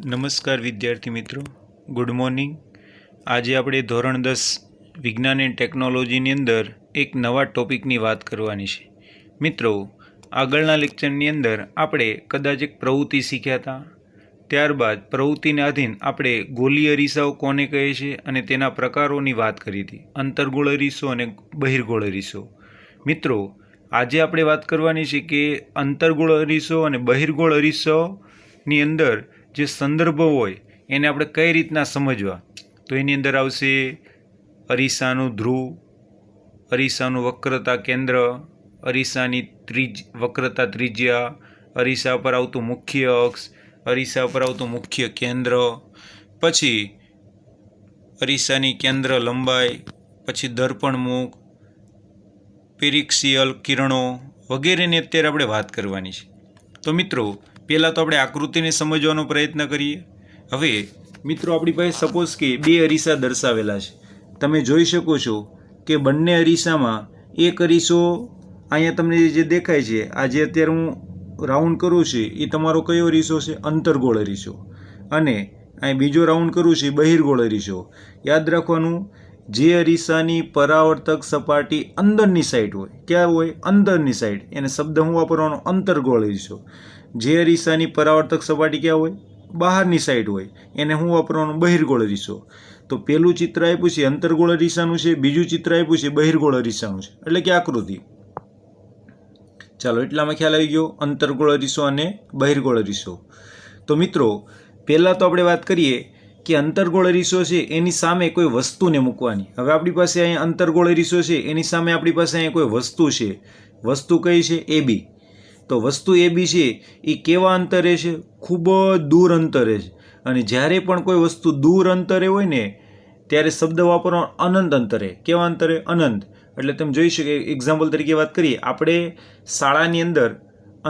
નમસ્કાર વિદ્યાર્થી મિત્રો, ગુડ મોર્નિંગ. આજે આપણે ધોરણ 10 વિજ્ઞાન એન્ડ ટેકનોલોજીની અંદર એક નવા ટોપિકની વાત કરવાની છે. મિત્રો, આગળના લેક્ચરની અંદર આપણે કદાચ એક પ્રવૃત્તિ શીખ્યા હતા. ત્યારબાદ પ્રવૃત્તિને આધીન આપણે ગોલીય અરીસાઓ કોને કહે છે અને તેના પ્રકારોની વાત કરી હતી, અંતર્ગોળ અરીસો અને બહિર્ગોળ અરીસો. મિત્રો, આજે આપણે વાત કરવાની છે કે અંતર્ગોળ અરીસો અને બહિર્ગોળ અરીસોની અંદર જે સંદર્ભો હોય એને આપણે કઈ રીતના સમજવા. તો એની અંદર આવશે અરીસાનું ધ્રુવ, અરીસાનું વક્રતા કેન્દ્ર, અરીસાની વક્રતા ત્રિજ્યા, અરીસા પર આવતું મુખ્ય અક્ષ, અરીસા પર આવતું મુખ્ય કેન્દ્ર, પછી અરીસાની કેન્દ્ર લંબાઈ, પછી દર્પણમુખ, પેરિક્સિયલ કિરણો વગેરેની અત્યારે આપણે વાત કરવાની છે. તો મિત્રો, પહેલાં તો આપણે આકૃતિને સમજવાનો પ્રયત્ન કરીએ. હવે મિત્રો, આપણી પાસે સપોઝ કે બે અરીસા દર્શાવેલા છે. તમે જોઈ શકો છો કે બંને અરીસામાં એક અરીસો અહીંયા તમને જે દેખાય છે, આ જે અત્યારે હું રાઉન્ડ કરું છું એ તમારો કયો અરીસો છે? અંતર્ગોળ અરીસો. અને અહીં બીજો રાઉન્ડ કરું છું એ બહિર્ગોળ અરીસો. યાદ રાખવાનું, જે અરીસાની પરાવર્તક સપાટી અંદરની સાઈડ હોય, ક્યાં હોય? અંદરની સાઈડ, એને શબ્દ હું વાપરવાનો? અંતર્ગોળ અરીસો. જે અરીસાની પરાવર્તક સપાટી ક્યાં હોય? બહારની સાઈડ હોય, એને હું વાપરવાનું? બહિર્ગોળ અરીસો. તો પેલું ચિત્ર આપ્યું છે અંતર્ગોળ અરીસાનું છે, બીજું ચિત્ર આપ્યું છે બહિર્ગોળ અરીસાનું છે, એટલે કે આકૃતિ. ચાલો, એટલામાં ખ્યાલ આવી ગયો, અંતર્ગોળ અરીસો અને બહિર્ગોળ અરીસો. તો મિત્રો, પહેલાં તો આપણે વાત કરીએ કે અંતર્ગોળ અરીસો છે એની સામે કોઈ વસ્તુને મૂકવાની. હવે આપણી પાસે અહીંયા અંતર્ગોળ અરીસો છે, એની સામે આપણી પાસે અહીંયા કોઈ વસ્તુ છે. વસ્તુ કઈ છે? AB. તો વસ્તુ AB છે એ કેવા અંતરે છે? ખૂબ જ દૂર અંતરે છે. અને જ્યારે પણ કોઈ વસ્તુ દૂર અંતરે હોય ને ત્યારે શબ્દ વાપરવાનો અનંત અંતરે. કેવા અંતરે? અનંત. એટલે તમે જોઈ શકો, એક્ઝામ્પલ તરીકે વાત કરીએ, આપણે શાળાની અંદર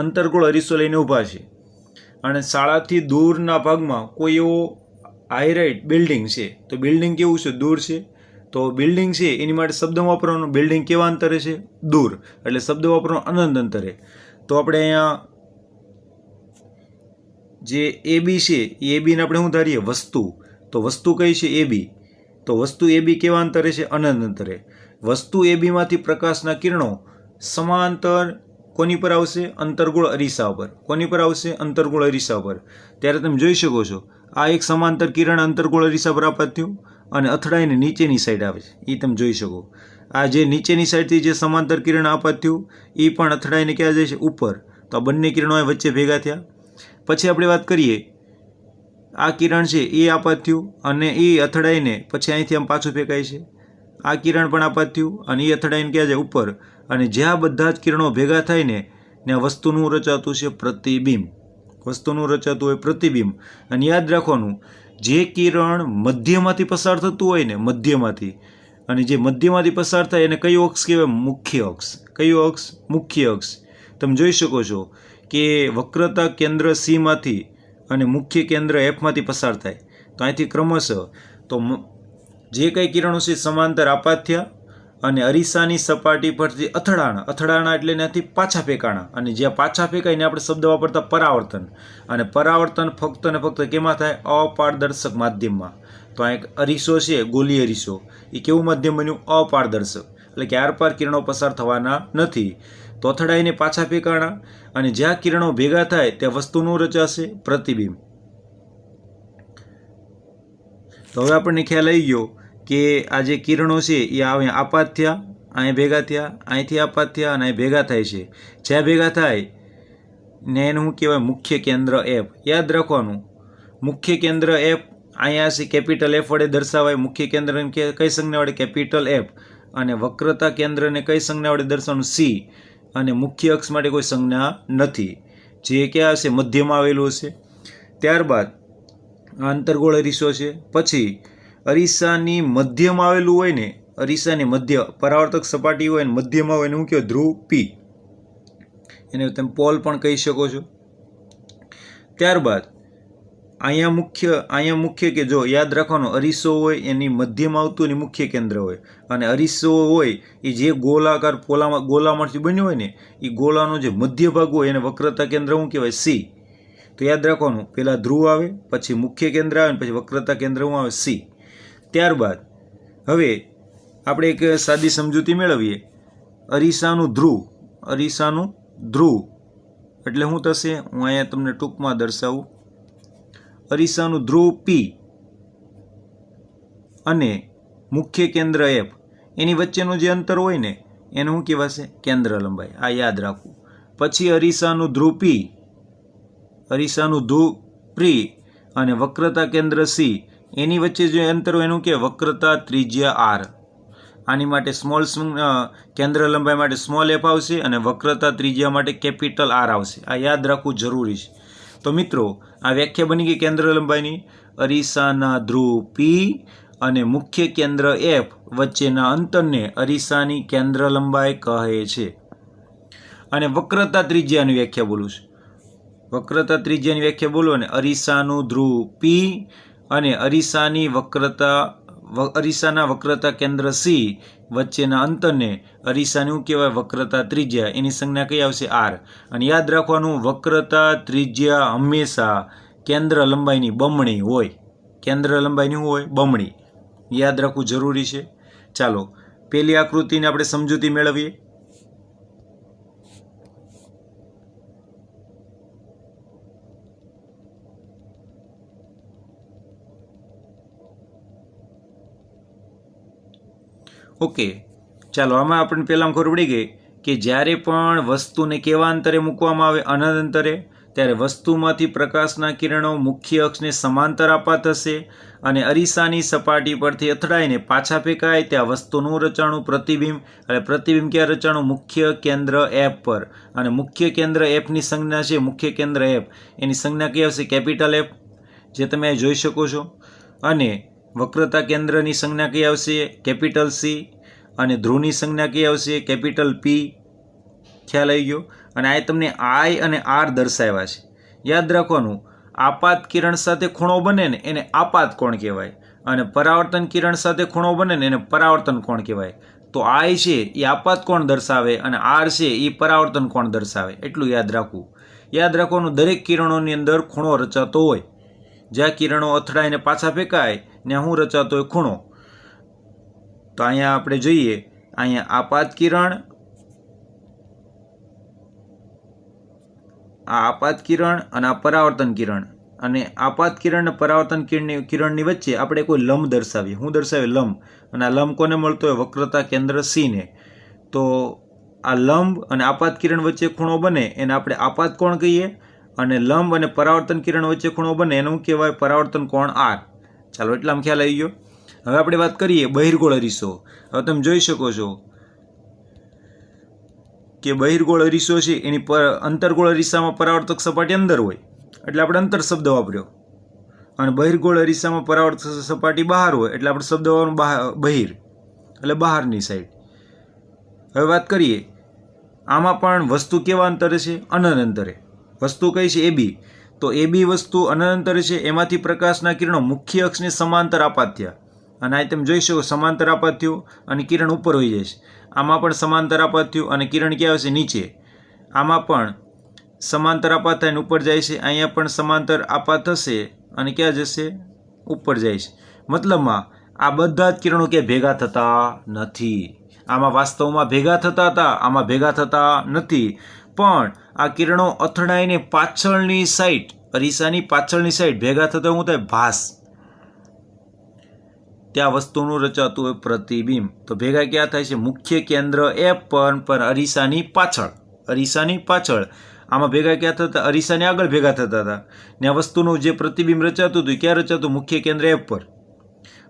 અંતર્ગોળ અરીસો લઈને ઊભા છે અને શાળાથી દૂરના ભાગમાં કોઈ એવો હાઈરાઇટ બિલ્ડિંગ છે. તો બિલ્ડિંગ કેવું છે? દૂર છે. તો બિલ્ડિંગ છે એની માટે શબ્દ વાપરવાનો બિલ્ડિંગ કેવા અંતરે છે? દૂર. એટલે શબ્દ વાપરવાનો અનંત અંતરે. તો આપણે અહીંયા જે AB છે એ ABને આપણે શું ધારીએ? વસ્તુ. તો વસ્તુ કઈ છે? AB. તો વસ્તુ AB કેવા અંતરે છે? અનંત અંતરે. વસ્તુ ABમાંથી પ્રકાશના કિરણો સમાંતર કોની પર આવશે? અંતર્ગોળ અરીસા પર. કોની પર આવશે? અંતર્ગોળ અરીસા પર. ત્યારે તમે જોઈ શકો છો, આ એક સમાંતર કિરણ અંતર્ગોળ અરીસા પર આપાત થયું અને અથડાઈને નીચેની સાઈડ આવે છે, એ તમે જોઈ શકો. આ જે નીચેની સાઈડથી જે સમાંતર કિરણ આપાત થયું એ પણ અથડાઈને ક્યાં જાય છે? ઉપર. તો આ બંને કિરણો વચ્ચે ભેગા થયા. પછી આપણે વાત કરીએ, આ કિરણ છે એ આપાત થયું અને એ અથડાઈને પછી અહીંથી આમ પાછું ફેંકાય છે. આ કિરણ પણ આપાત થયું અને એ અથડાઈને ક્યાં જાય? ઉપર. અને જ્યાં બધા જ કિરણો ભેગા થાય ને ત્યાં વસ્તુનું રચાતું છે પ્રતિબિંબ. વસ્તુનું રચાતું હોય પ્રતિબિંબ. અને યાદ રાખવાનું, જે કિરણ મધ્યમાંથી પસાર થતું હોય ને, મધ્યમાંથી, અને જે મધ્યમાંથી પસાર થાય એને કયો અક્ષ કહેવાય? મુખ્ય અક્ષ. કયો અક્ષ? મુખ્ય અક્ષ. તમે જોઈ શકો છો કે વક્રતા કેન્દ્ર Cમાંથી અને મુખ્ય કેન્દ્ર Fમાંથી પસાર થાય. તો અહીંથી ક્રમશઃ તો જે કંઈ કિરણો છે સમાંતર આપાત થયા અને અરીસાની સપાટી પરથી અથડાણા એટલે એનાથી પાછા ફેંકાણા. અને જ્યાં પાછા ફેંકાય ને આપણે શબ્દ વાપરતા પરાવર્તન. અને પરાવર્તન ફક્ત ને ફક્ત કેમાં થાય? અપારદર્શક માધ્યમમાં. તો આ એક અરીસો છે, ગોલીય અરીસો, એ કેવું માધ્યમ બન્યું? અપારદર્શક. એટલે કે આરપાર કિરણો પસાર થવાના નથી. તો અથડાઈને પાછા ફેંકાણા અને જ્યાં કિરણો ભેગા થાય ત્યાં વસ્તુનું રચાશે પ્રતિબિંબ. તો હવે આપણને ખ્યાલ આવી ગયો કે આ જે કિરણો છે એ આપાત થયા, અહીં ભેગા થયા, અહીંથી આપાત થયા અને અહીં ભેગા થાય છે. જ્યાં ભેગા થાય ને એને શું કહેવાય? મુખ્ય કેન્દ્ર F. યાદ રાખવાનું, મુખ્ય કેન્દ્ર F અહીંયા છે કેપિટલ F વડે દર્શાવાય. મુખ્ય કેન્દ્રને કઈ સંજ્ઞા વડે? Capital F. અને વક્રતા કેન્દ્રને કઈ સંજ્ઞા વડે દર્શાવવાનું? C. અને મુખ્ય અક્ષ માટે કોઈ સંજ્ઞા નથી, જે ક્યાં હશે? મધ્યમાં આવેલું હશે. ત્યારબાદ અંતર્ગોળ અરીસો છે. પછી અરીસાની મધ્યમાં આવેલું હોય ને, અરીસાની મધ્ય પરાવર્તક સપાટી હોય ને મધ્યમાં હોય ને શું કહેવાય? ધ્રુવ P. એને તમે પોલ પણ કહી શકો છો. ત્યારબાદ અહીંયા મુખ્ય કે જો યાદ રાખવાનું, અરીસો હોય એની મધ્યમાં આવતું એની મુખ્ય કેન્દ્ર હોય. અને અરીસો હોય એ જે ગોળાકાર ગોલામાંથી બન્યો હોય ને એ ગોળાનો જે મધ્ય ભાગ હોય એને વક્રતા કેન્દ્ર શું કહેવાય? C. તો તો યાદ રાખવાનું, પહેલાં ધ્રુવ આવે, પછી મુખ્ય કેન્દ્ર આવે, પછી વક્રતા કેન્દ્રમાં આવે સી. ત્યારબાદ હવે આપણે એક સાદી સમજૂતી મેળવીએ. અરીસાનું ધ્રુવ એટલે શું થશે? હું અહીંયા તમને ટૂંકમાં દર્શાવું. અરીસાનું ધ્રુવ પી અને મુખ્ય કેન્દ્ર એફ, એની વચ્ચેનું જે અંતર હોય ને એને શું કહેવાશે? કેન્દ્ર લંબાઈ. આ યાદ રાખવું. પછી અરીસાનું ધ્રુવ પી અને વક્રતા કેન્દ્ર સી, એની વચ્ચે જે અંતર હોય એનું કે વક્રતા ત્રિજ્યા આર. આની માટે સ્મોલ કેન્દ્ર લંબાઈ માટે સ્મોલ એફ આવશે અને વક્રતા ત્રિજ્યા માટે કેપિટલ આર આવશે. આ યાદ રાખવું જરૂરી છે. તો મિત્રો, આ વ્યાખ્યા બની ગઈ કેન્દ્ર લંબાઈની. અરીસાના ધ્રુવ પી અને મુખ્ય કેન્દ્ર એફ વચ્ચેના અંતરને અરીસાની કેન્દ્ર લંબાઈ કહે છે. અને વક્રતા ત્રિજ્યાની વ્યાખ્યા બોલું છું. વક્રતા ત્રિજ્યાની વ્યાખ્યા બોલો અને અરીસાનું ધ્રુવ પી અને અરીસાના વક્રતા કેન્દ્ર સી વચ્ચેના અંતરને અરીસાની શું કહેવાય? વક્રતા ત્રિજ્યા. એની સંજ્ઞા કઈ આવશે? આર. અને યાદ રાખવાનું, વક્રતા ત્રિજ્યા હંમેશા કેન્દ્ર લંબાઈની બમણી હોય. કેન્દ્ર લંબાઈની શું હોય? બમણી. યાદ રાખવું જરૂરી છે. ચાલો, પહેલી આકૃતિને આપણે સમજૂતી મેળવીએ. ઓકે, ચાલો, આમાં આપણને પહેલાં ખબર પડી ગઈ કે જ્યારે પણ વસ્તુને કેવા અંતરે મૂકવામાં આવે? અનંત અંતરે. ત્યારે વસ્તુમાંથી પ્રકાશના કિરણો મુખ્ય અક્ષને સમાંતર આપાત હશે અને અરીસાની સપાટી પરથી અથડાઈને પાછા ફેંકાય ત્યાં વસ્તુનું રચાણું પ્રતિબિંબ. એટલે પ્રતિબિંબ ક્યાં રચાણું? મુખ્ય કેન્દ્ર એફ પર. અને મુખ્ય કેન્દ્ર એફની સંજ્ઞા છે, મુખ્ય કેન્દ્ર એફ એની સંજ્ઞા કઈ આવશે? કેપિટલ એફ, જે તમે અહીં જોઈ શકો છો. અને વક્રતા કેન્દ્રની સંજ્ઞા કઈ આવશે? Capital C. અને ધ્રુવની સંજ્ઞા કઈ આવશે? Capital P. ખ્યાલ આવી ગયો? અને આ તમને આઈ અને આર દર્શાવ્યા છે. યાદ રાખવાનું, આપાત કિરણ સાથે ખૂણો બને ને એને આપાત કોણ કહેવાય, અને પરાવર્તન કિરણ સાથે ખૂણો બને ને એને પરાવર્તન કોણ કહેવાય. તો આઈ છે એ આપાત કોણ દર્શાવે અને આર છે એ પરાવર્તન કોણ દર્શાવે. એટલું યાદ રાખવું. યાદ રાખવાનું, દરેક કિરણોની અંદર ખૂણો રચાતો હોય. જ્યાં કિરણો અથડાઈને પાછા ફેંકાય ત્યાં શું રચાતો હોય? ખૂણો. તો અહીંયા આપણે જોઈએ, અહીંયા આપાત કિરણ, આ આપાત કિરણ અને આ પરાવર્તન કિરણ, અને આપાત કિરણ અને પરાવર્તન કિરણની વચ્ચે આપણે કોઈ લંબ દર્શાવીએ. શું દર્શાવીએ? લંબ. અને આ લંબ કોને મળતો હોય? વક્રતા કેન્દ્ર સી ને. તો આ લંબ અને આપાત કિરણ વચ્ચે ખૂણો બને એને આપણે આપાત કોણ કહીએ, અને લંબ અને પરાવર્તન કિરણ વચ્ચે ખૂણો બને એનું કહેવાય પરાવર્તન કોણ આર. ચાલો, એટલામાં ખ્યાલ આવી ગયો. હવે આપણે વાત કરીએ બહિર્ગોળ અરીસો. હવે તમે જોઈ શકો છો કે બહિર્ગોળ અરીસો છે એની અંતર્ગોળ અરીસામાં પરાવર્તક સપાટી અંદર હોય એટલે આપણે અંતર શબ્દ વાપર્યો, અને બહિર્ગોળ અરીસામાં પરાવર્તક સપાટી બહાર હોય એટલે આપણે શબ્દ વાપરવાનો બહિર, એટલે બહારની સાઈડ. હવે વાત કરીએ, આમાં પણ વસ્તુ કેવા અંતરે છે? અનંત અંતરે. વસ્તુ કઈ છે? એબી. તો એબી વસ્તુ અનંત અંતરે છે. એમાંથી પ્રકાશના કિરણો મુખ્ય અક્ષને સમાંતર આપાત થયા. અને આ તમે જોઈ શકો, સમાંતર આપાત થયું અને કિરણ ઉપર હોઈ જાય છે. આમાં પણ સમાંતર આપાત થયું અને કિરણ ક્યાં આવશે? નીચે. આમાં પણ સમાંતર આપાત થાય ને ઉપર જાય છે. અહીંયા પણ સમાંતર આપાત થશે અને ક્યાં જશે? ઉપર જાય છે. મતલબમાં આ બધા જ કિરણો ક્યાંય ભેગા થતા નથી. આમાં વાસ્તવમાં ભેગા થતા હતા, આમાં ભેગા થતા નથી. પણ આ કિરણો અથડાઈને પાછળની સાઈડ, અરીસાની પાછળની સાઈડ ભેગા થતા શું થાય? ભાસ. ત્યાં વસ્તુનું રચાતું હોય પ્રતિબિંબ. તો ભેગા ક્યાં થાય છે? મુખ્ય કેન્દ્ર એફ પર અરીસાની પાછળ. અરીસાની પાછળ. આમાં ભેગા ક્યાં થતા? અરીસાની આગળ ભેગા થતા હતા. ને આ વસ્તુનું જે પ્રતિબિંબ રચાતું હતું ક્યાં રચાતું? મુખ્ય કેન્દ્ર એફ પર.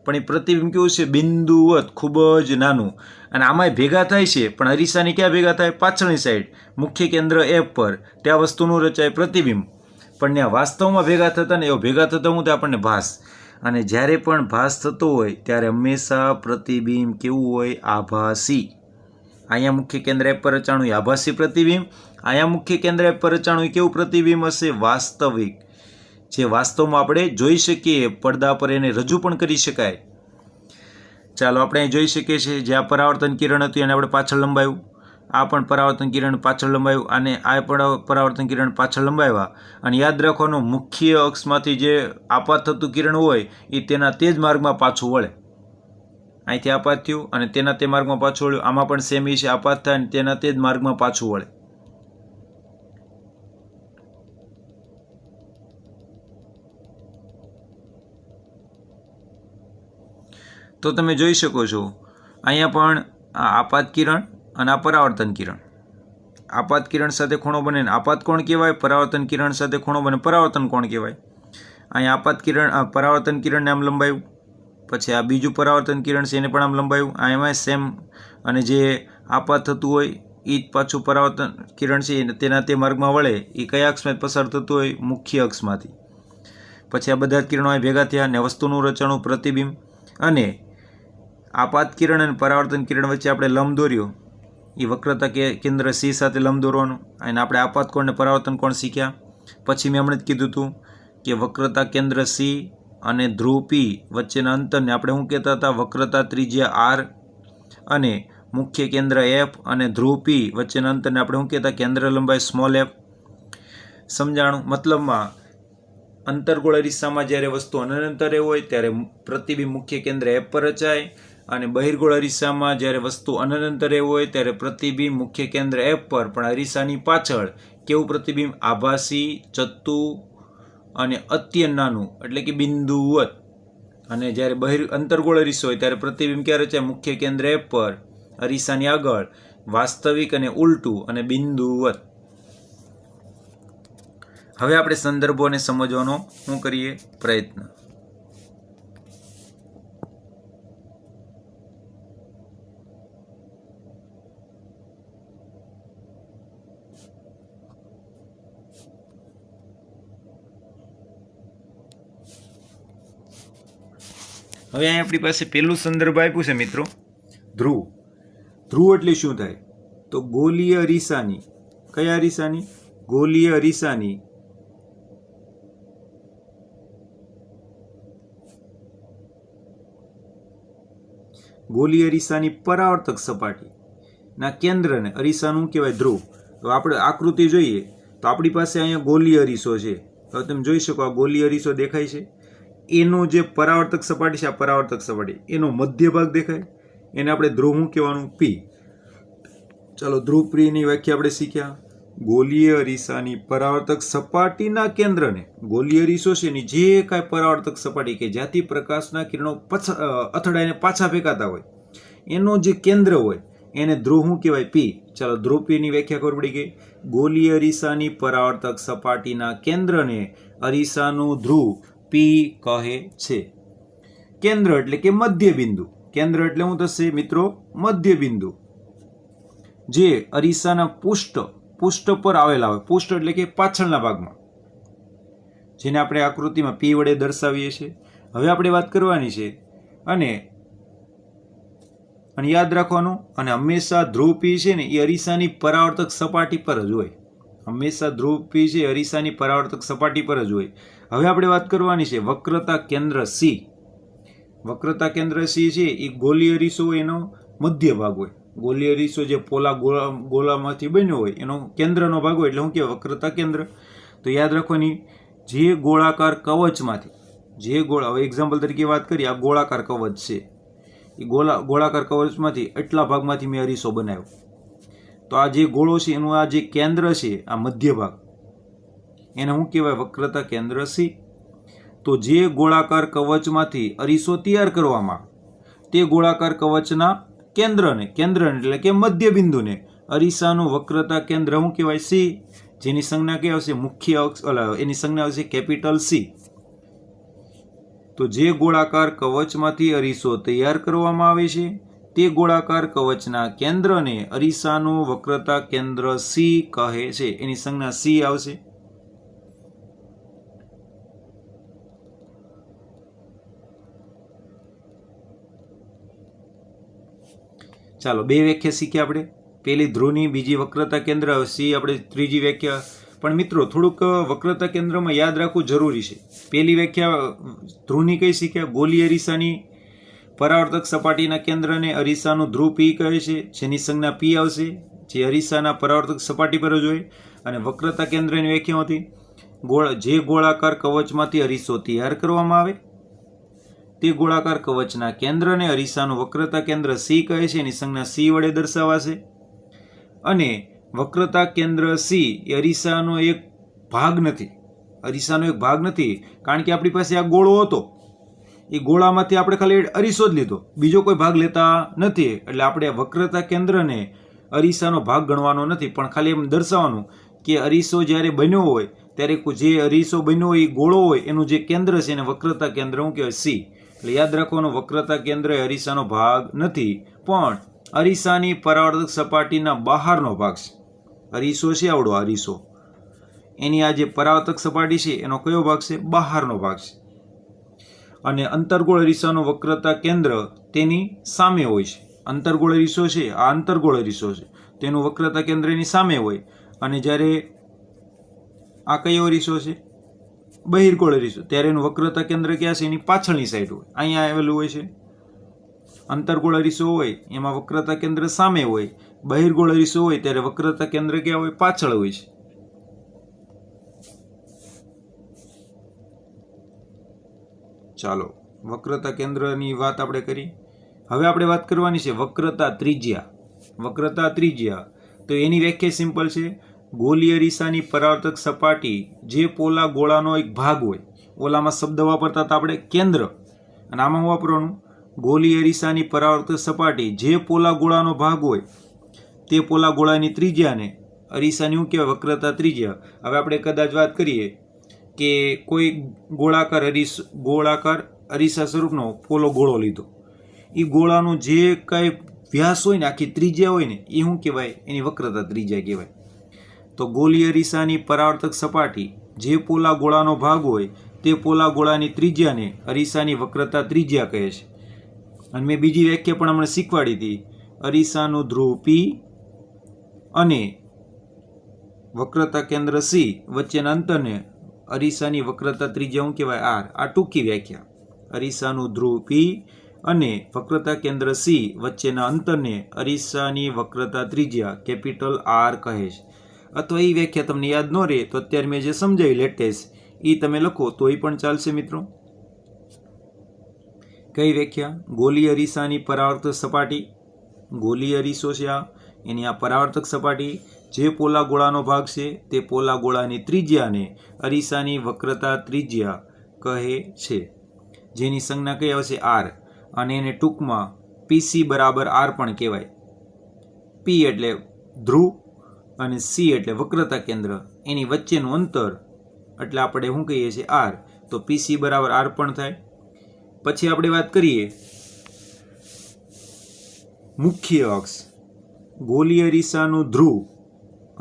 પણ એ પ્રતિબિંબ કેવું છે? બિંદુવત, ખૂબ જ નાનું. અને આમાંય ભેગા થાય છે પણ અરીસાની ક્યાં ભેગા થાય? પાછળની સાઈડ, મુખ્ય કેન્દ્ર એફ પર. ત્યાં વસ્તુનું રચાય પ્રતિબિંબ. પણ ત્યાં વાસ્તવમાં ભેગા થતા ને એવો ભેગા થતા હું તો આપણને ભાસ. અને જ્યારે પણ ભાસ થતો હોય ત્યારે હંમેશા પ્રતિબિંબ કેવું હોય? આભાસી. અહીંયા મુખ્ય કેન્દ્ર એફ પર રચાણું હોય આભાસી પ્રતિબિંબ. અહીંયા મુખ્ય કેન્દ્ર એફ પર રચાણું હોય કેવું પ્રતિબિંબ હશે? વાસ્તવિક. જે વાસ્તવમાં આપણે જોઈ શકીએ, પડદા પર એને રજૂ પણ કરી શકાય. ચાલો, આપણે અહીં જોઈ શકીએ છીએ જ્યાં પરાવર્તન કિરણ હતું એને આપણે પાછળ લંબાવ્યું. આ પણ પરાવર્તન કિરણ પાછળ લંબાવ્યું અને આ પણ પરાવર્તન કિરણ પાછળ લંબાવ્યા. અને યાદ રાખવાનું, મુખ્ય અક્ષમાંથી જે આપાત થતું કિરણ હોય એ તેના તે જ માર્ગમાં પાછું વળે. અહીંથી આપાત થયું અને તેના તે માર્ગમાં પાછું વળ્યું. આમાં પણ સેમ છે, આપાત થાય અને તેના તે જ માર્ગમાં પાછું વળે. તો તમે જોઈ શકો છો અહીંયા પણ આ આપાત કિરણ અને આ પરાવર્તન કિરણ. આપાત કિરણ સાથે ખૂણો બને આપાત કોણ કહેવાય, પરાવર્તન કિરણ સાથે ખૂણો બને પરાવર્તન કોણ કહેવાય. અહીંયા આપાત કિરણ પરાવર્તન કિરણને આમ લંબાવ્યું, પછી આ બીજું પરાવર્તન કિરણ છે એને પણ આમ લંબાવ્યું. આ એમાં સેમ, અને જે આપાત થતું હોય એ જ પાછું પરાવર્તન કિરણ છે તેના તે માર્ગમાં વળે. એ કયા અક્ષમાંથી પસાર થતું હોય, મુખ્ય અક્ષમાંથી. પછી આ બધા જ કિરણો અહીં ભેગા થયા અને વસ્તુનું રચાણું પ્રતિબિંબ. અને આપાત કિરણ અને પરાવર્તન કિરણ વચ્ચે આપણે લંબ દોર્યો, એ વક્રતા કેન્દ્ર સી સાથે લંબ દોરવાનું. અને આપણે આપાત કોણ અને પરાવર્તન કોણ શીખ્યા. પછી મેં હમણાં જ કીધું હતું કે વક્રતા કેન્દ્ર સી અને ધ્રુવ પી વચ્ચેના અંતરને આપણે શું કહેતા હતા, વક્રતા ત્રિજ્યા આર. અને મુખ્ય કેન્દ્ર એફ અને ધ્રુવ પી વચ્ચેના અંતરને આપણે શું કહેતા, કેન્દ્ર લંબાઈ સ્મોલ એફ. સમજાણું? મતલબમાં અંતર્ગોળ અરીસામાં જ્યારે વસ્તુ અનંતરે હોય ત્યારે પ્રતિબિંબ મુખ્ય કેન્દ્ર એફ પર રચાય, અને બહિર્ગોળ અરીસામાં જ્યારે વસ્તુ અનંતરે હોય ત્યારે પ્રતિબિંબ મુખ્ય કેન્દ્ર એફ પર, પણ અરીસાની પાછળ કેવું પ્રતિબિંબ, આભાસી, ચત્તુ અને અત્યંત નાનું એટલે કે બિંદુવત. અને જ્યારે અંતર્ગોળ અરીસો હોય ત્યારે પ્રતિબિંબ ક્યાં રચાય, મુખ્ય કેન્દ્ર એફ પર, અરીસાની આગળ, વાસ્તવિક અને ઉલટું અને બિંદુવત. હવે આપણે સંદર્ભોને સમજવાનો શું કરીએ પ્રયત્ન. હવે અહીં આપણી પાસે પહેલું સંદર્ભ આપ્યું છે મિત્રો, ધ્રુવ. ધ્રુવ એટલે શું થાય, તો ગોલીય અરીસાની, કયા અરીસાની, ગોલીય અરીસાની ગોલીય અરીસાની પરાવર્તક સપાટીના કેન્દ્રને અરીસાનું કહેવાય ધ્રુવ. તો આપણે આકૃતિ જોઈએ તો આપણી પાસે અહીંયા ગોલીય અરીસો છે. હવે તમે જોઈ શકો આ ગોલીય અરીસો દેખાય છે. એનો જે પરાવર્તક સપાટી છે, આ પરાવર્તક સપાટી, એનો મધ્ય ભાગ દેખાય, એને આપણે ધ્રુવ શું કહેવાનું, પી. ચાલો, ધ્રુવ પીની વ્યાખ્યા આપણે શીખ્યા. ગોલીય અરીસાની પરાવર્તક સપાટીના કેન્દ્રને, ગોલીય અરીસો છે એની જે કાંઈ પરાવર્તક સપાટી કે જ્યાંથી પ્રકાશના કિરણો અથડાઈને પાછા ફેંકાતા હોય, એનો જે કેન્દ્ર હોય એને ધ્રુવ શું કહેવાય, પી. ચાલો, ધ્રુવ પીની વ્યાખ્યા ખબર પડી ગઈ. ગોલીય અરીસાની પરાવર્તક સપાટીના કેન્દ્રને અરીસાનું ધ્રુવ પી કહે છે. કેન્દ્ર એટલે કે મધ્ય બિંદુ. કેન્દ્ર એટલે શું થશે મિત્રો, મધ્ય બિંદુ જે અરીસાના પૃષ્ઠ પર આવેલા હોય. પૃષ્ઠ એટલે કે પાછળના ભાગમાં, જેને આપણે આકૃતિમાં પી વડે દર્શાવીએ છીએ. હવે આપણે વાત કરવાની છે અને યાદ રાખવાનું, અને હંમેશા ધ્રુવ પી છે ને એ અરીસાની પરાવર્તક સપાટી પર જ હોય. હંમેશા ધ્રુવ પી છે અરીસાની પરાવર્તક સપાટી પર જ હોય. હવે આપણે વાત કરવાની છે વક્રતા કેન્દ્ર સી. વક્રતા કેન્દ્ર સી છે એ ગોલીય અરીસો હોય એનો મધ્ય ભાગ હોય. ગોલીય અરીસો જે પોલા ગોળામાંથી બન્યો હોય એનો કેન્દ્રનો ભાગ હોય એટલે શું કહેવાય, વક્રતા કેન્દ્ર. તો યાદ રાખવાની, જે ગોળાકાર કવચમાંથી, જે હવે એક્ઝામ્પલ તરીકે વાત કરીએ, આ ગોળાકાર કવચ છે, એ ગોળાકાર કવચમાંથી એટલા ભાગમાંથી મેં અરીસો બનાવ્યો. તો આ જે ગોળો છે એનું આ જે કેન્દ્ર છે, આ મધ્ય ભાગ, એને શું કહેવાય, વક્રતા કેન્દ્ર સી. તો જે ગોળાકાર કવચમાંથી અરીસો તૈયાર કરવામાં, તે ગોળાકાર કવચના કેન્દ્રને એટલે કે મધ્ય બિંદુને અરીસાનું વક્રતા કેન્દ્ર શું કહેવાય, સી. જેની સંજ્ઞા કઈ આવશે, મુખ્ય અક્ષ, એની સંજ્ઞા આવશે કેપિટલ સી. તો જે ગોળાકાર કવચમાંથી અરીસો તૈયાર કરવામાં આવે છે તે ગોળાકાર કવચના કેન્દ્રને અરીસાનું વક્રતા કેન્દ્ર સી કહે છે. એની સંજ્ઞા સી આવશે. ચાલો, બે વ્યાખ્યા શીખ્યા આપણે. પહેલી ધ્રુવની, બીજી વક્રતા કેન્દ્ર સી, આપણે ત્રીજી વ્યાખ્યા. પણ મિત્રો થોડુંક વક્રતા કેન્દ્રમાં યાદ રાખવું જરૂરી છે. પહેલી વ્યાખ્યા ધ્રુવની કઈ શીખ્યા, ગોલીય અરીસાની પરાવર્તક સપાટીના કેન્દ્રને અરીસાનું ધ્રુવ પી કહે છે, જેની સંજ્ઞા પી આવશે. જે અરીસાના પરાવર્તક સપાટી પર જ હોય. અને વક્રતા કેન્દ્રની વ્યાખ્યા હતી જે ગોળાકાર કવચમાંથી અરીસો તૈયાર કરવામાં આવે તે ગોળાકાર કવચના કેન્દ્રને અરીસાનું વક્રતા કેન્દ્ર સી કહે છે. એની સંજ્ઞા સી વડે દર્શાવાશે. અને વક્રતા કેન્દ્ર સી એ અરીસાનો એક ભાગ નથી, કારણ કે આપણી પાસે આ ગોળો હતો, એ ગોળામાંથી આપણે ખાલી અરીસો જ લીધો, બીજો કોઈ ભાગ લેતા નથી. એટલે આપણે વક્રતા કેન્દ્રને અરીસાનો ભાગ ગણવાનો નથી, પણ ખાલી એમ દર્શાવવાનું કે અરીસો જ્યારે બન્યો હોય ત્યારે જે અરીસો બન્યો હોય એ ગોળો હોય એનું જે કેન્દ્ર છે એને વક્રતા કેન્દ્ર શું કહેવાય? સી. એટલે યાદ રાખવાનું, વક્રતા કેન્દ્ર એ અરીસાનો ભાગ નથી, પણ અરીસાની પરાવર્તક સપાટીના બહારનો ભાગ છે. અરીસો છે આવડો અરીસો, એની આ જે પરાવર્તક સપાટી છે એનો કયો ભાગ છે? બહારનો ભાગ છે. અને અંતર્ગોળ અરીસાનું વક્રતા કેન્દ્ર તેની સામે હોય છે. અંતર્ગોળ અરીસો છે, આ અંતર્ગોળ અરીસો છે, તેનું વક્રતા કેન્દ્ર એની સામે હોય. અને જ્યારે આ કયો અરીસો છે? બહિર્ગોળ અરીસો, ત્યારે એનું વક્રતા કેન્દ્ર ક્યાં છે? એની પાછળની સાઈડ હોય, અહીંયા આવેલું હોય છે. અંતર્ગોળ અરીસો હોય એમાં વક્રતા કેન્દ્ર સામે હોય, બહિર્ગોળ અરીસો હોય ત્યારે વક્રતા કેન્દ્ર ક્યાં હોય? પાછળ હોય છે. ચાલો, વક્રતા કેન્દ્રની વાત આપણે કરી. હવે આપણે વાત કરવાની છે વક્રતા ત્રિજ્યા. વક્રતા ત્રિજ્યા, તો એની વ્યાખ્યા સિમ્પલ છે. ગોલીય અરીસાની પરાવર્તક સપાટી જે પોલા ગોળાનો એક ભાગ હોય, ઓલામાં શબ્દ વાપરતા હતા આપણે કેન્દ્ર, અને આમાં વાપરવાનું ગોલીય અરીસાની પરાવર્તક સપાટી જે પોલા ગોળાનો ભાગ હોય તે પોલા ગોળાની ત્રિજ્યાને અરીસાની શું કહેવાય? વક્રતા ત્રિજ્યા. હવે આપણે કદાચ વાત કરીએ કે કોઈ ગોળાકાર અરીસા સ્વરૂપનો પોલો ગોળો લીધો, એ ગોળાનો જે કઈ વ્યાસ હોય ને, આખી ત્રિજ્યા હોય ને, એ શું કહેવાય? એની વક્રતા ત્રિજ્યા કહેવાય. તો ગોલીય અરીસાની પરાવર્તક સપાટી જે પોલા ગોળાનો ભાગ હોય તે પોલા ગોળાની ત્રિજ્યાને અરીસાની વક્રતા ત્રિજ્યા કહે છે. અને મેં બીજી વ્યાખ્યા પણ હમણાં શીખવાડી હતી. અરીસાનું ધ્રુવ પી અને વક્રતા કેન્દ્ર સી વચ્ચેના અંતરને અરીસાની વક્રતા ત્રિજ્યા શું કહેવાય? આર. આ ટૂંકી વ્યાખ્યા. અરીસાનું ધ્રુવ પી અને વક્રતા કેન્દ્ર સી વચ્ચેના અંતરને અરીસાની વક્રતા ત્રિજ્યા કેપિટલ આર કહે છે. અથવા એ વ્યાખ્યા તમને યાદ ન રહે તો અત્યારે મેં જે સમજાવી લેટેસ્ટ એ તમે લખો તો એ પણ ચાલશે મિત્રો. કઈ વ્યાખ્યા? ગોલીય અરીસાની પરાવર્તક સપાટી, ગોલીય અરીસો છે આ, એની આ પરાવર્તક સપાટી જે પોલા ગોળાનો ભાગ છે તે પોલા ગોળાની ત્રિજ્યાને અરીસાની વક્રતા ત્રિજ્યા કહે છે, જેની સંજ્ઞા કઈ આવશે? આર. અને એને ટૂંકમાં પીસી બરાબર આર પણ કહેવાય. પી એટલે ધ્રુવ અને સી એટલે વક્રતા કેન્દ્ર, એની વચ્ચેનું અંતર એટલે આપણે શું કહીએ છીએ? આર. તો પીસી બરાબર આર પણ થાય. પછી આપણે વાત કરીએ મુખ્ય અક્ષ. ગોલીય અરીસાનું ધ્રુવ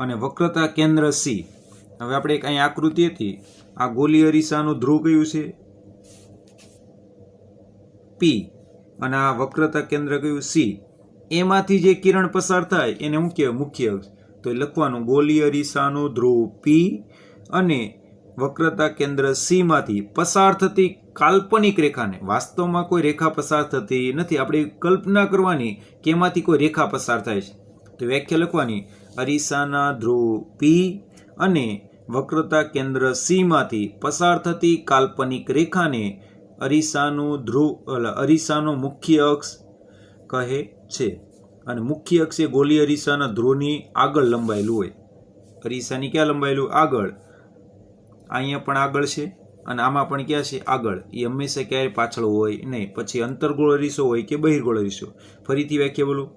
અને વક્રતા કેન્દ્ર સી. હવે આપણે એક અહીં આકૃતિ હતી, આ ગોલીય અરીસાનું ધ્રુવ કયું છે? પી. અને આ વક્રતા કેન્દ્ર કયું? સી. એમાંથી જે કિરણ પસાર થાય એને શું કહેવાય? મુખ્ય અક્ષ. તો એ લખવાનું ગોલીય અરીસાનું ધ્રુવ પી અને વક્રતા કેન્દ્ર સી માંથી પસાર થતી કાલ્પનિક રેખાને, વાસ્તવમાં કોઈ રેખા પસાર થતી નથી, આપણે કલ્પના કરવાની કે એમાંથી કોઈ રેખા પસાર થાય છે. તો વ્યાખ્યા લખવાની અરીસાના ધ્રુવ પી અને વક્રતા કેન્દ્ર સી માંથી પસાર થતી કાલ્પનિક રેખાને અરીસાનો મુખ્ય અક્ષ કહે છે. અને મુખ્ય અક્ષ એ ગોલીય અરીસાના ધ્રુવની આગળ લંબાયેલું હોય. અરીસાની ક્યાં લંબાયેલું? આગળ. અહીંયા પણ આગળ છે અને આમાં પણ ક્યાં છે? આગળ. એ હંમેશા ક્યારેય પાછળ હોય નહીં. પછી અંતર્ગોળ અરીસો હોય કે બહિર્ગોળ અરીસો? ફરીથી વ્યાખ્યા બોલું.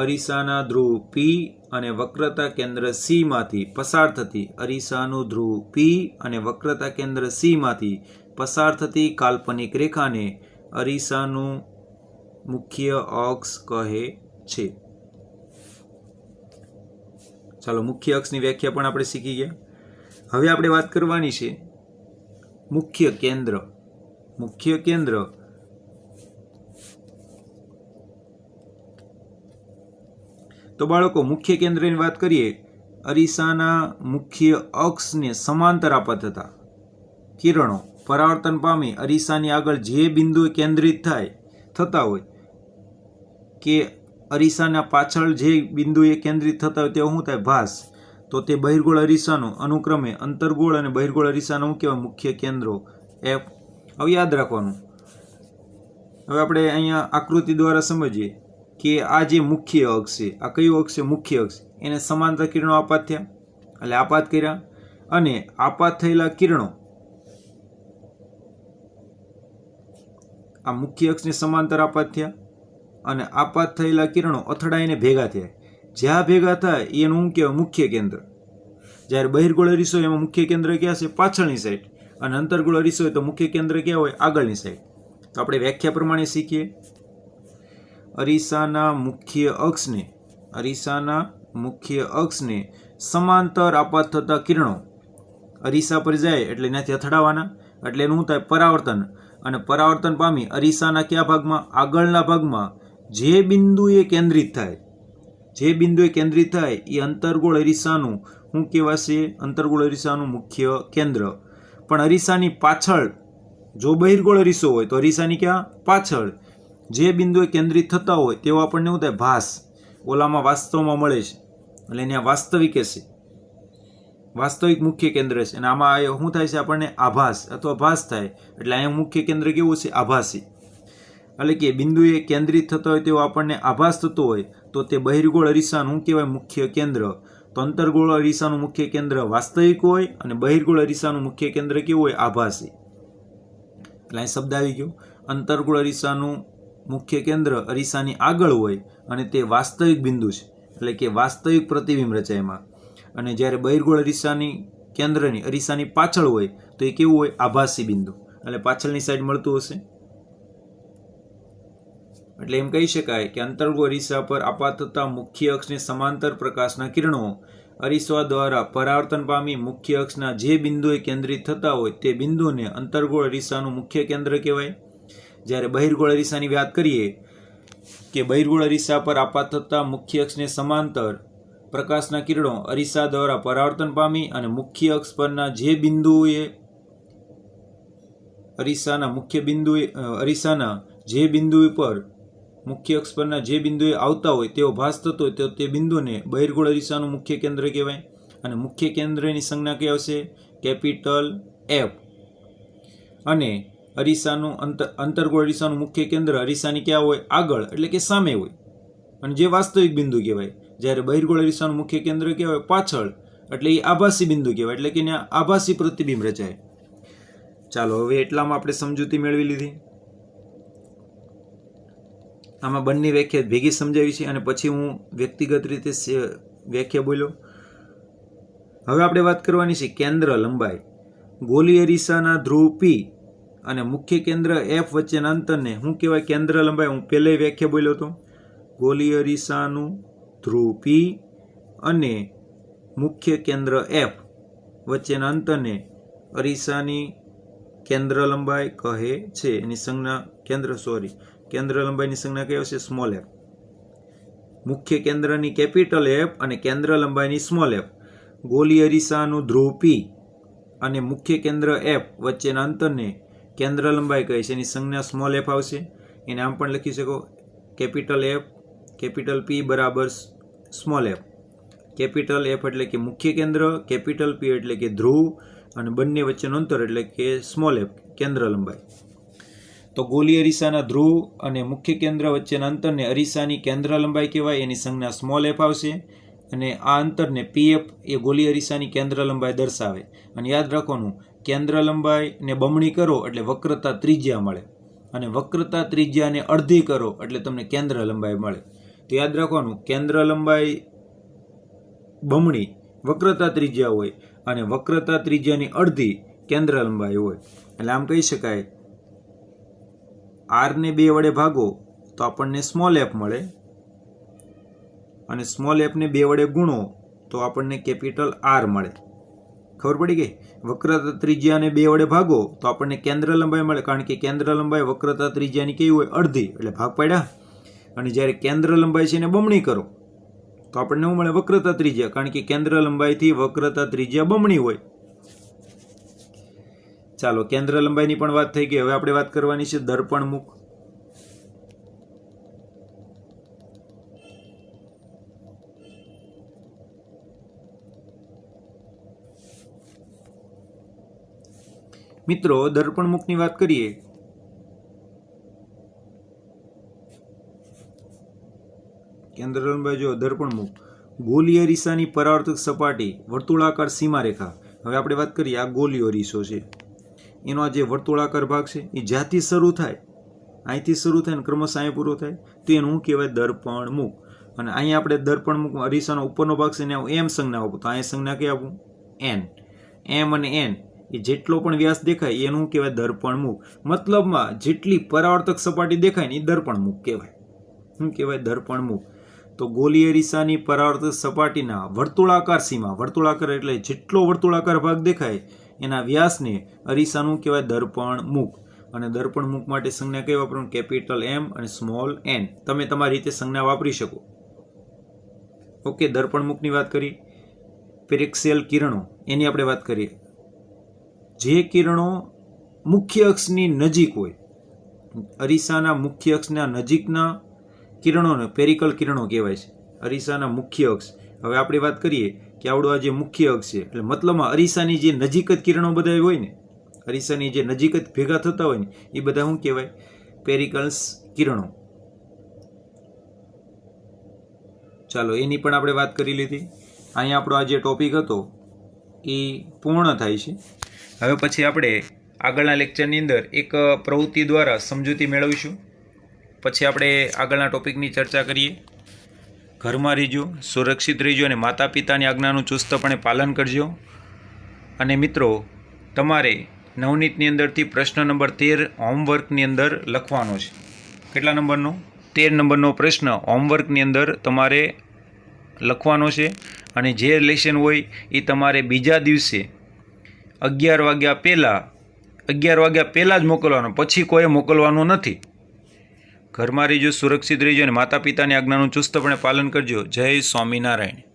અરીસાના ધ્રુવ પી અને વક્રતા કેન્દ્ર સી માંથી પસાર થતી અરીસાનું ધ્રુવ પી અને વક્રતા કેન્દ્ર સી માંથી પસાર થતી કાલ્પનિક રેખાને અરીસાનું મુખ્ય અક્ષ કહે છે. ચાલો, મુખ્ય અક્ષની વ્યાખ્યા પણ આપણે શીખી ગયા. હવે આપણે વાત કરવાની છે મુખ્ય કેન્દ્ર. મુખ્ય કેન્દ્ર તો બાળકો, મુખ્ય કેન્દ્રની વાત કરીએ. અરીસાના મુખ્ય અક્ષને સમાંતર આપત હતા કિરણો પરાવર્તન પામી અરીસાની આગળ જે બિંદુએ કેન્દ્રિત થતા હોય કે અરીસાના પાછળ જે બિંદુએ કેન્દ્રિત થતા હોય તે શું થાય? ભાસ. તો તે બહિર્ગોળ અરીસાનું અનુક્રમે અંતર્ગોળ અને બહિર્ગોળ અરીસાનું શું કહેવાય? મુખ્ય કેન્દ્રો એફ. હવે યાદ રાખવાનું. હવે આપણે અહીંયા આકૃતિ દ્વારા સમજીએ કે આ જે મુખ્ય અક્ષ છે, આ કયો અક્ષ છે? મુખ્ય અક્ષ. એને સમાંતર કિરણો આપાત થયા, એટલે આપાત કર્યા, અને આપાત થયેલા કિરણો આ મુખ્ય અક્ષને સમાંતર આપાત થયા, અને આપાત થયેલા કિરણો અથડાઈને ભેગા થયા. જ્યાં ભેગા થાય એનું શું કહેવાય? મુખ્ય કેન્દ્ર. જ્યારે બહિર્ગોળ અરીસો એમાં મુખ્ય કેન્દ્ર ક્યાં છે? પાછળની સાઈડ. અને અંતર્ગોળ અરીસો હોય તો મુખ્ય કેન્દ્ર ક્યાં હોય? આગળની સાઈડ. તો આપણે વ્યાખ્યા પ્રમાણે શીખીએ. અરીસાના મુખ્ય અક્ષને સમાંતર આપાત થતા કિરણો અરીસા પર જાય એટલે એનાથી અથડાવાના, એટલે એનું શું થાય? પરાવર્તન. અને પરાવર્તન પામી અરીસાના કયા ભાગમાં? આગળના ભાગમાં જે બિંદુએ કેન્દ્રિત થાય, એ અંતર્ગોળ અરીસાનું શું કહેવાશે? અંતર્ગોળ અરીસાનું મુખ્ય કેન્દ્ર. પણ અરીસાની પાછળ જો બહિર્ગોળ અરીસો હોય તો અરીસાની ક્યાં? પાછળ જે બિંદુએ કેન્દ્રિત થતા હોય તેવો આપણને શું થાય? ભાસ. ઓલામાં વાસ્તવમાં મળે છે, એટલે એને વાસ્તવિક છે, વાસ્તવિક મુખ્ય કેન્દ્ર છે. અને આમાં શું થાય છે? આપણને આભાસ અથવા ભાસ થાય. એટલે અહીંયા મુખ્ય કેન્દ્ર કેવું છે? આભાસી. એટલે કે બિંદુએ કેન્દ્રિત થતો હોય તેવો આપણને આભાસ થતો હોય તો તે બહિર્ગોળ અરીસાનું શું કહેવાય? મુખ્ય કેન્દ્ર. તો અંતર્ગોળ અરીસાનું મુખ્ય કેન્દ્ર વાસ્તવિક હોય, અને બહિર્ગોળ અરીસાનું મુખ્ય કેન્દ્ર કેવું હોય? આભાસી. એટલે અહીં શબ્દ આવી ગયો. અંતર્ગોળ અરીસાનું મુખ્ય કેન્દ્ર અરીસાની આગળ હોય અને તે વાસ્તવિક બિંદુ છે, એટલે કે વાસ્તવિક પ્રતિબિંબ રચાય એમાં. અને જ્યારે બહિર્ગોળ અરીસાની કેન્દ્રની અરીસાની પાછળ હોય તો એ કેવું હોય? આભાસી બિંદુ. એટલે પાછળની સાઈડ મળતું હશે. એટલે એમ કહી શકાય કે અંતર્ગોળ અરીસા પર આપાત થતા મુખ્ય અક્ષને સમાંતર પ્રકાશના કિરણો અરીસા દ્વારા પરાવર્તન પામી મુખ્ય અક્ષના જે બિંદુએ કેન્દ્રિત થતા હોય તે બિંદુને અંતર્ગોળ અરીસાનું મુખ્ય કેન્દ્ર કહેવાય. જ્યારે બહિર્ગોળ અરીસાની વાત કરીએ કે બહિર્ગોળ અરીસા પર આપાત થતા મુખ્ય અક્ષને સમાંતર પ્રકાશના કિરણો અરીસા દ્વારા પરાવર્તન પામી અને મુખ્ય અક્ષ પરના જે બિંદુએ અરીસાના જે બિંદુ પર મુખ્ય અક્ષ પરના જે બિંદુએ આવતા હોય તેવો ભાસ થતો હોય તો તે બિંદુને બહિર્ગોળ અરીસાનું મુખ્ય કેન્દ્ર કહેવાય. અને મુખ્ય કેન્દ્રની સંજ્ઞા કઈ આવશે? Capital F. અને અરીસાનું અંતર્ગોળ અરીસાનું મુખ્ય કેન્દ્ર અરીસાની ક્યાં હોય? આગળ, એટલે કે સામે હોય, અને જે વાસ્તવિક બિંદુ કહેવાય. જ્યારે બહિર્ગોળ અરીસાનું મુખ્ય કેન્દ્ર કહેવાય પાછળ, એટલે એ આભાસી બિંદુ કહેવાય, એટલે કે ત્યાં આભાસી પ્રતિબિંબ રચાય. ચાલો, હવે એટલામાં આપણે સમજૂતી મેળવી લીધી. આમાં બંને વ્યાખ્યા ભેગી સમજાવી છે, અને પછી હું વ્યક્તિગત રીતે વ્યાખ્યા બોલ્યો. હવે આપણે વાત કરવાની છે કેન્દ્ર લંબાઈ. ગોલી અરીસાના ધ્રુવ પી અને મુખ્ય કેન્દ્ર એફ વચ્ચેના અંતરને શું કહેવાય? કેન્દ્ર લંબાઈ. હું પહેલે વ્યાખ્યા બોલ્યો હતો. ગોલી અરીસાનું ધ્રુવ પી અને મુખ્ય કેન્દ્ર એફ વચ્ચેના અંતરને અરીસાની કેન્દ્ર લંબાઈ કહે છે. એની સંજ્ઞા કેન્દ્ર લંબાઈની સંજ્ઞા કઈ હશે? Small F. મુખ્ય કેન્દ્રની કેપિટલ એફ અને કેન્દ્ર લંબાઈની સ્મોલ એફ. ગોલી અરીસાનું ધ્રુવ પી અને મુખ્ય કેન્દ્ર એફ વચ્ચેના અંતરને કેન્દ્ર લંબાઈ કહે છે. એની સંજ્ઞા સ્મોલ એફ આવશે. એને આમ પણ લખી શકો, કેપિટલ એફ કેપિટલ પી બરાબર સ્મોલ એફ. કેપિટલ એફ એટલે કે મુખ્ય કેન્દ્ર, કેપિટલ પી એટલે કે ધ્રુવ, અને બંને વચ્ચેનું અંતર એટલે કે સ્મોલ એફ, કેન્દ્ર લંબાઈ. તો ગોલી અરીસાના ધ્રુવ અને મુખ્ય કેન્દ્ર વચ્ચેના અંતરને અરીસાની કેન્દ્ર લંબાઈ કહેવાય. એની સંજ્ઞા સ્મોલ એફ આવશે. અને આ અંતરને પીએફ એ ગોલી અરીસાની કેન્દ્ર લંબાઈ દર્શાવે. અને યાદ રાખવાનું, કેન્દ્ર લંબાઈને બમણી કરો એટલે વક્રતા ત્રિજ્યા મળે, અને વક્રતા ત્રિજ્યાને અડધી કરો એટલે તમને કેન્દ્ર લંબાઈ મળે. તો યાદ રાખવાનું, કેન્દ્ર લંબાઈ બમણી વક્રતા ત્રિજ્યા હોય, અને વક્રતા ત્રિજ્યાની અડધી કેન્દ્ર લંબાઈ હોય. એટલે આમ કહી શકાય, આર ને 2 વડે ભાગો તો આપણને સ્મોલ એફ મળે, અને સ્મોલ એફને 2 વડે ગુણો તો આપણને કેપિટલ આર મળે. ખબર પડી ગઈ? વક્રતા ત્રિજ્યાને 2 વડે ભાગો તો આપણને કેન્દ્ર લંબાઈ મળે, કારણ કે કેન્દ્ર લંબાઈ વક્રતા ત્રિજ્યાની કેવી હોય? અડધી, એટલે ભાગ પાડ્યા. અને જ્યારે કેન્દ્ર લંબાઈ છે એને બમણી કરો તો આપણને શું મળે? વક્રતા ત્રિજ્યા, કારણ કે કેન્દ્ર લંબાઈથી વક્રતા ત્રિજ્યા બમણી હોય. ચાલો, કેન્દ્ર લંબાઈની પણ વાત થઈ ગઈ. હવે આપણે વાત કરવાની છે દર્પણ મુખ. મિત્રો દર્પણમુખની વાત કરીએ કેન્દ્ર બાજુ દર્પણમુખ, ગોલીય અરીસાની પરાવર્તક સપાટી, વર્તુળાકાર સીમારેખા. હવે આપણે વાત કરીએ આ ગોલીયો અરીસો છે, એનો આ જે વર્તુળાકાર ભાગ છે એ જ્યાંથી શરૂ થાય, અહીંથી શરૂ થાય ને ક્રમશઃ અહીં પૂરો થાય તો એનું શું કહેવાય? દર્પણમુખ. અને અહીંયા આપણે દર્પણમુખ અરીસાનો ઉપરનો ભાગ છે ને એમ સંજ્ઞા આપું તો અહીંયા સંજ્ઞા કઈ આપું? એન. એમ અને એન એ જેટલો પણ વ્યાસ દેખાય એનું કહેવાય દર્પણમુખ. મતલબમાં જેટલી પરાવર્તક સપાટી દેખાય ને એ દર્પણમુખ કહેવાય. શું કહેવાય? દર્પણમુખ. તો ગોલીય અરીસાની પરાવર્તક સપાટીના વર્તુળાકાર સીમા, વર્તુળાકાર એટલે જેટલો વર્તુળાકાર ભાગ દેખાય એના વ્યાસને અરીસાનું કહેવાય દર્પણમુખ. અને દર્પણમુખ માટે સંજ્ઞા કઈ વાપરવાનું? કેપિટલ એમ અને સ્મોલ એન. તમે તમારી રીતે સંજ્ઞા વાપરી શકો. ઓકે, દર્પણમુખની વાત કરી. પેરેક્સિયલ કિરણો એની આપણે વાત કરીએ. જે કિરણો મુખ્ય અક્ષની નજીક હોય, અરીસાના મુખ્ય અક્ષના નજીકના કિરણોને પેરિકલ કિરણો કહેવાય છે. અરીસાના મુખ્ય અક્ષ. હવે આપણે વાત કરીએ કે આવડો આ જે મુખ્ય અક્ષ છે એટલે મતલબમાં અરીસાની જે નજીક જ કિરણો બધા હોય ને, અરીસાની જે નજીક જ ભેગા થતા હોય ને એ બધા શું કહેવાય? પેરિકલ્સ કિરણો. ચાલો એની પણ આપણે વાત કરી લીધી. અહીંયા આપણો આ જે ટોપિક હતો એ પૂર્ણ થાય છે. હવે પછી આપણે આગળના લેક્ચરની અંદર એક પ્રવૃત્તિ દ્વારા સમજૂતી મેળવીશું. પછી આપણે આગળના ટોપિકની ચર્ચા કરીએ. ઘરમાં રહેજો, સુરક્ષિત રહેજો અને માતા પિતાની આજ્ઞાનું ચુસ્તપણે પાલન કરજો. અને મિત્રો, તમારે નવનીતની અંદરથી પ્રશ્ન નંબર 13 હોમવર્કની અંદર લખવાનો છે. કેટલા નંબરનો? 13 નંબરનો પ્રશ્ન હોમવર્કની અંદર તમારે લખવાનો છે. અને જે લેશન હોય એ તમારે બીજા દિવસે 11 વાગ્યા પહેલાં જ મોકલવાનો, પછી કોઈ મોકલવાનું નથી. ઘરમાં રહેજો, સુરક્ષિત રહેજો અને માતા પિતાની આજ્ઞાનું ચુસ્તપણે પાલન કરજો. જય સ્વામિનારાયણ.